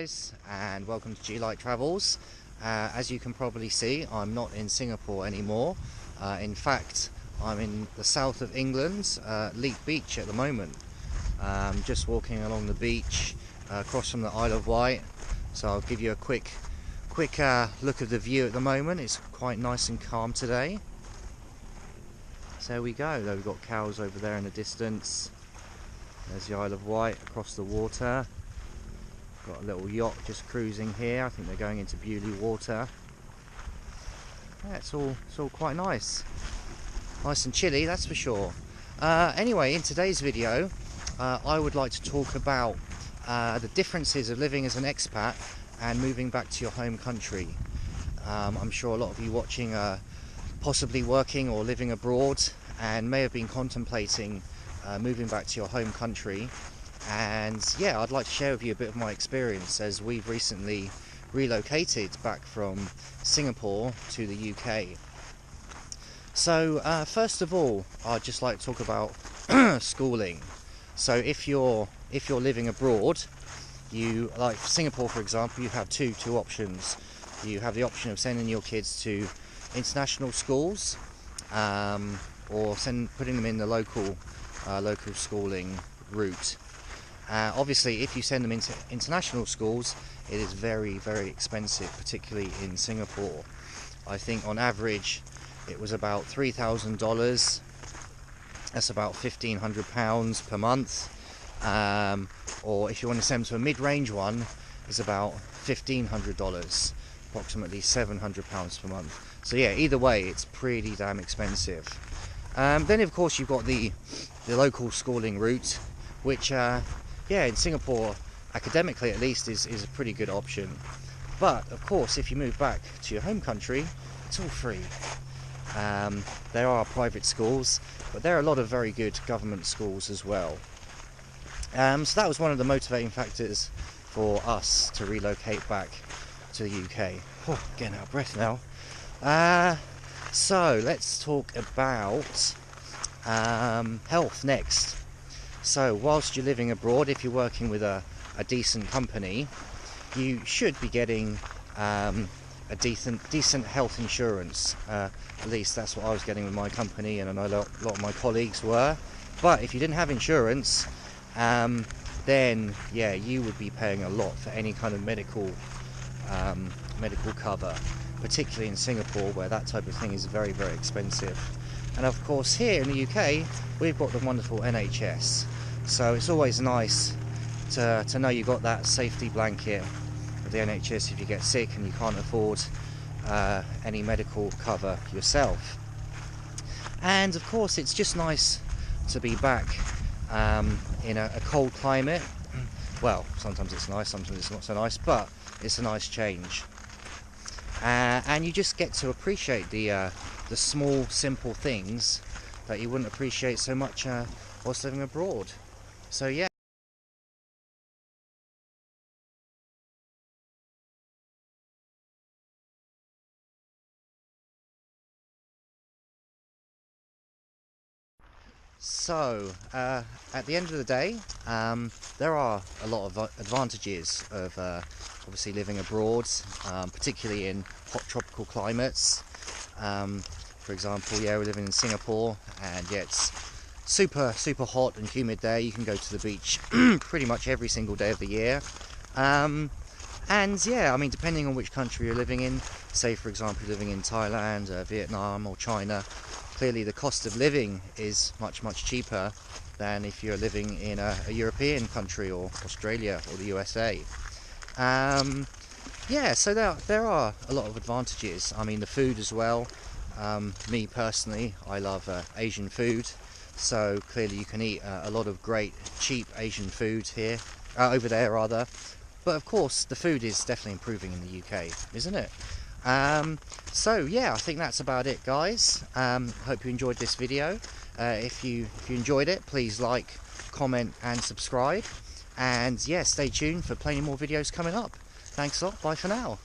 guys, and welcome to G-Light Travels. As you can probably see, I'm not in Singapore anymore. In fact, I'm in the south of England, Leek Beach at the moment. Just walking along the beach across from the Isle of Wight. So I'll give you a quick look of the view at the moment. It's quite nice and calm today. So there we go. We've got cows over there in the distance. There's the Isle of Wight across the water. Got a little yacht just cruising here. I think they're going into Bewley water. Yeah, it's all quite nice. Nice and chilly, that's for sure. Anyway, in today's video, I would like to talk about the differences of living as an expat and moving back to your home country. I'm sure a lot of you watching are possibly working or living abroad and may have been contemplating moving back to your home country. And yeah, I'd like to share with you a bit of my experience as we've recently relocated back from Singapore to the UK. So first of all, I'd just like to talk about schooling. So if you're living abroad, you, like Singapore for example, you have two options. You have the option of sending your kids to international schools, or putting them in the local schooling route. Obviously, if you send them into international schools, it is very, very expensive, particularly in Singapore. I think on average it was about $3,000. That's about £1,500 per month. Or if you want to send them to a mid-range one, it's about $1,500, approximately £700 per month. So yeah, either way, it's pretty damn expensive. Then of course you've got the local schooling route, which yeah, in Singapore, academically at least, is a pretty good option. But of course, if you move back to your home country, it's all free. There are private schools, but there are a lot of very good government schools as well. So that was one of the motivating factors for us to relocate back to the UK. Oh, getting out of breath now. So let's talk about health next. So whilst you're living abroad, if you're working with a decent company, you should be getting a decent health insurance. At least that's what I was getting with my company, and I know a lot of my colleagues were. But if you didn't have insurance, then yeah, you would be paying a lot for any kind of medical cover, particularly in Singapore, where that type of thing is very, very expensive. And of course here in the UK, we've got the wonderful NHS. So it's always nice to know you've got that safety blanket of the NHS if you get sick and you can't afford any medical cover yourself. And of course it's just nice to be back in a cold climate. Well, sometimes it's nice, sometimes it's not so nice, but it's a nice change. And you just get to appreciate the small, simple things that you wouldn't appreciate so much whilst living abroad. So yeah. So at the end of the day, there are a lot of advantages of obviously living abroad, particularly in hot tropical climates. For example, yeah, we're living in Singapore, and yeah, it's super hot and humid there. You can go to the beach pretty much every single day of the year. And yeah, I mean, depending on which country you're living in, say for example living in Thailand, Vietnam or China, clearly the cost of living is much cheaper than if you're living in a European country or Australia or the USA. Yeah, so there are a lot of advantages. I mean, the food as well. Me personally, I love Asian food, so clearly you can eat a lot of great cheap Asian food here, over there rather. But of course the food is definitely improving in the UK, isn't it? So yeah, I think that's about it, guys. Hope you enjoyed this video. If you enjoyed it, please like, comment and subscribe. And yeah, stay tuned for plenty more videos coming up. Thanks a lot, bye for now.